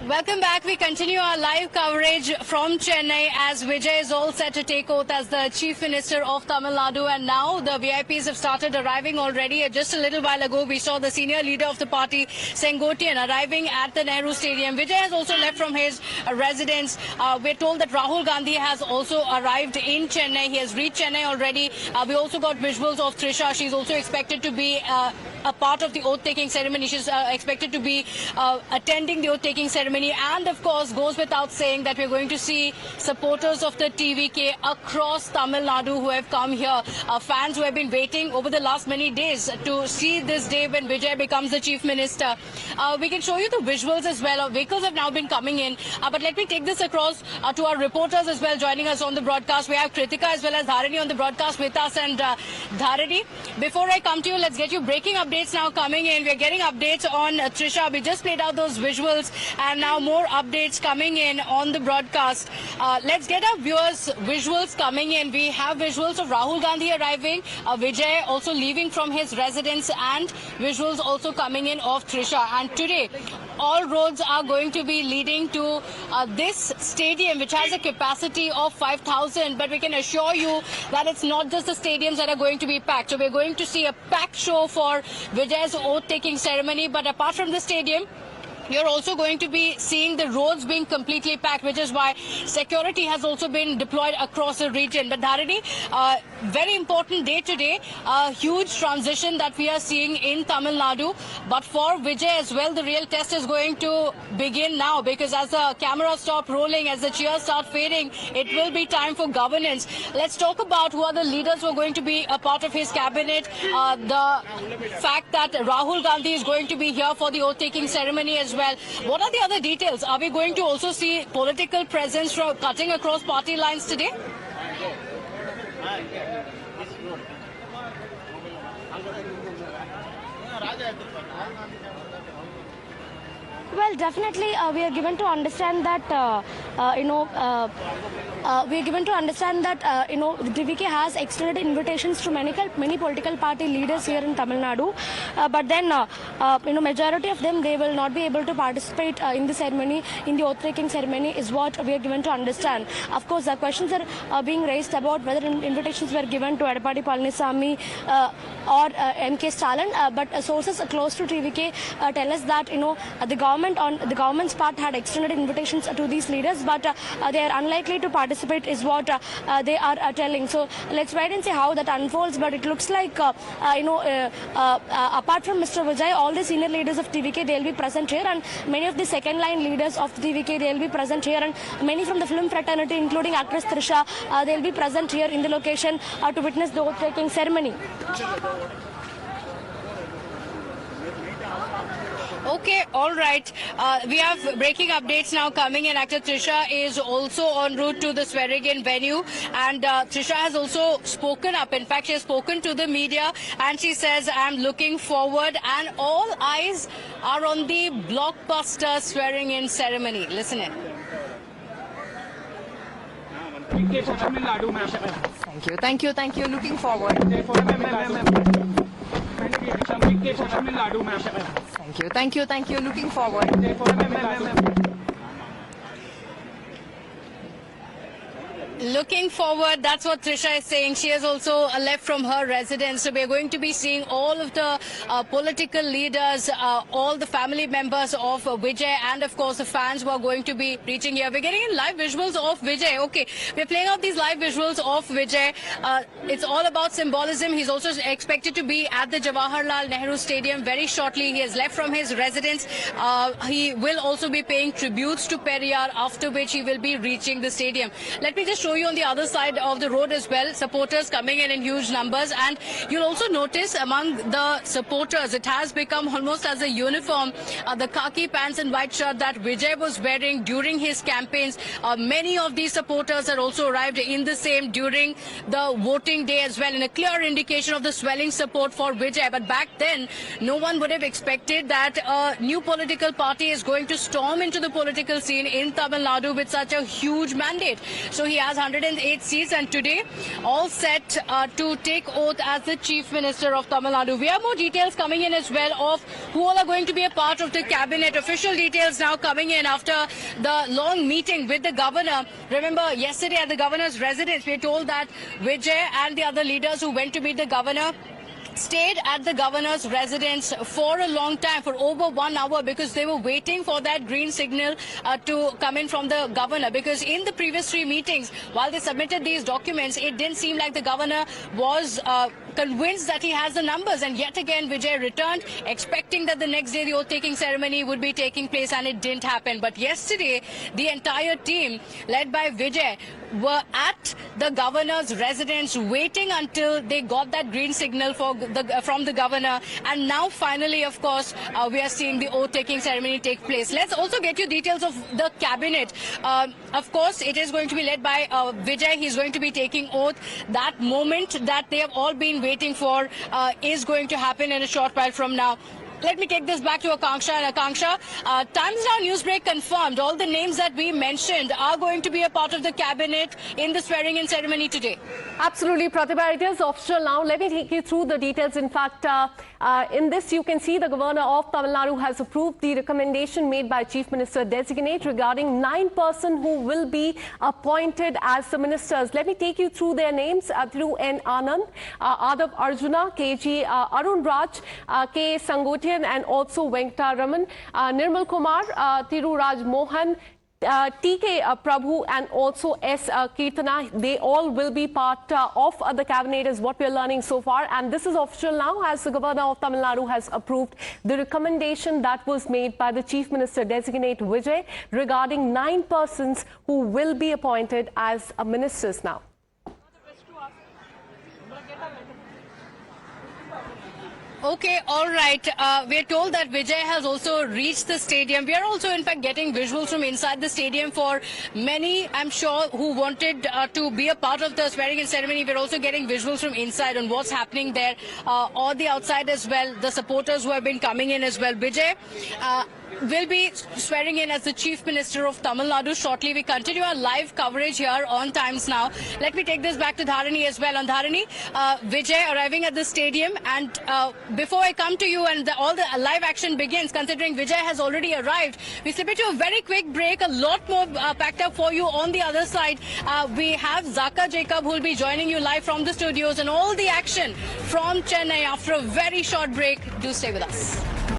Welcome back. We continue our live coverage from Chennai as Vijay is all set to take oath as the Chief Minister of Tamil Nadu. And now the VIPs have started arriving already. Just a little while ago, we saw the senior leader of the party, Sengotian, arriving at the Nehru Stadium. Vijay has also left from his residence. We're told that Rahul Gandhi has also arrived in Chennai. He has reached Chennai already. We also got visuals of Trisha. She's also expected to be a part of the oath-taking ceremony. She's expected to be attending the oath-taking ceremony. And of course, goes without saying that we're going to see supporters of the TVK across Tamil Nadu who have come here. Fans who have been waiting over the last many days to see this day when Vijay becomes the Chief Minister. We can show you the visuals as well. Vehicles have now been coming in. But let me take this across to our reporters as well joining us on the broadcast. We have Kritika as well as Dharani on the broadcast with us. And Dharani, before I come to you, let's get you breaking updates now coming in. We're getting updates on Trisha. We just played out those visuals and now more updates coming in on the broadcast. Let's get our viewers visuals coming in. We have visuals of Rahul Gandhi arriving, Vijay also leaving from his residence, and visuals also coming in of Trisha. And today, all roads are going to be leading to this stadium, which has a capacity of 5,000. But we can assure you that it's not just the stadiums that are going to be packed. So we're going to see a packed show for Vijay's oath-taking ceremony. But apart from the stadium, you're also going to be seeing the roads being completely packed, which is why security has also been deployed across the region. But Dharani, very important day today, a huge transition that we are seeing in Tamil Nadu. But for Vijay as well, the real test is going to begin now, because as the cameras stop rolling, as the cheers start fading, it will be time for governance. Let's talk about who are the leaders who are going to be a part of his cabinet. The fact that Rahul Gandhi is going to be here for the oath-taking ceremony as well. What are the other details? Are we going to also see political presence from cutting across party lines today? Well, definitely, we are given to understand that, we are given to understand that, the TVK has extended invitations to many political party leaders here in Tamil Nadu. But then, majority of them, they will not be able to participate in the ceremony, in the oath-taking ceremony, is what we are given to understand. Of course, the questions are being raised about whether invitations were given to Edappadi Palaniswamy or M.K. Stalin. But sources close to TVK tell us that, the government's part had extended invitations to these leaders, but they are unlikely to participate, is what they are telling. So let's wait and see how that unfolds. But it looks like, apart from Mr. Vijay, all the senior leaders of TVK, they'll be present here, and many of the second-line leaders of the TVK, they'll be present here, and many from the film fraternity, including actress Trisha, they'll be present here in the location to witness the oath-taking ceremony. Okay, all right. We have breaking updates now coming in. Actor Trisha is also en route to the swearing-in venue, and Trisha has also spoken up. In fact, she has spoken to the media, and she says, "I'm looking forward," and all eyes are on the blockbuster swearing-in ceremony. Listen in. Thank you. Looking forward. Thank you. Looking forward. Looking forward, that's what Trisha is saying. She has also left from her residence. So we're going to be seeing all of the political leaders, all the family members of Vijay, and of course the fans who are going to be reaching here. We're getting in live visuals of Vijay. Okay, we're playing out these live visuals of Vijay. It's all about symbolism. He's also expected to be at the Jawaharlal Nehru Stadium very shortly. He has left from his residence. He will also be paying tributes to Periyar, after which he will be reaching the stadium. Let me just show you on the other side of the road as well, supporters coming in huge numbers, and you'll also notice among the supporters, it has become almost as a uniform, the khaki pants and white shirt that Vijay was wearing during his campaigns. Many of these supporters are also arrived in the same during the voting day as well, in a clear indication of the swelling support for Vijay. But back then, no one would have expected that a new political party is going to storm into the political scene in Tamil Nadu with such a huge mandate. So he has has 108 seats, and today all set to take oath as the Chief Minister of Tamil Nadu. We have more details coming in as well of who all are going to be a part of the cabinet. Official details now coming in after the long meeting with the governor. Remember, yesterday at the governor's residence, we were told that Vijay and the other leaders who went to meet the governor stayed at the governor's residence for a long time, for over 1 hour, because they were waiting for that green signal to come in from the governor. Because in the previous 3 meetings, while they submitted these documents, it didn't seem like the governor was convinced that he has the numbers. And yet again, Vijay returned, expecting that the next day the oath-taking ceremony would be taking place, and it didn't happen. But yesterday, the entire team, led by Vijay, were at the governor's residence waiting until they got that green signal from the governor. And now finally, of course, we are seeing the oath-taking ceremony take place. Let's also get you details of the cabinet. Of course, it is going to be led by Vijay. He's going to be taking oath. That moment that they have all been waiting for is going to happen in a short while from now. Let me take this back to Akanksha. And Akanksha, Times Now Newsbreak confirmed all the names that we mentioned are going to be a part of the cabinet in the swearing-in ceremony today. Absolutely, Pratibha. It is official now. Let me take you through the details. In fact, in this, you can see the Governor of Tamil Nadu has approved the recommendation made by Chief Minister Designate regarding 9 persons who will be appointed as the ministers. Let me take you through their names. Through N. Anand, Adav Arjuna, KG Arun Raj, K. Sangotian, and also Venkata Raman, Nirmal Kumar, Thiru Raj Mohan, TK Prabhu, and also S. Kirtana. They all will be part of the cabinet, is what we are learning so far. And this is official now, as the Governor of Tamil Nadu has approved the recommendation that was made by the Chief Minister Designate Vijay regarding 9 persons who will be appointed as ministers now. Okay, all right. We're told that Vijay has also reached the stadium. We are also, in fact, getting visuals from inside the stadium for many, I'm sure, who wanted to be a part of the swearing-in ceremony. We're also getting visuals from inside on what's happening there, or the outside as well, the supporters who have been coming in as well. Vijay will be swearing in as the Chief Minister of Tamil Nadu shortly. We continue our live coverage here on Times Now. Let me take this back to Dharani as well. On Dharani, Vijay arriving at the stadium, and before I come to you and all the live action begins, considering Vijay has already arrived, we slip into a very quick break. A lot more packed up for you on the other side. We have Zaka Jacob, who will be joining you live from the studios, and all the action from Chennai after a very short break. Do stay with us.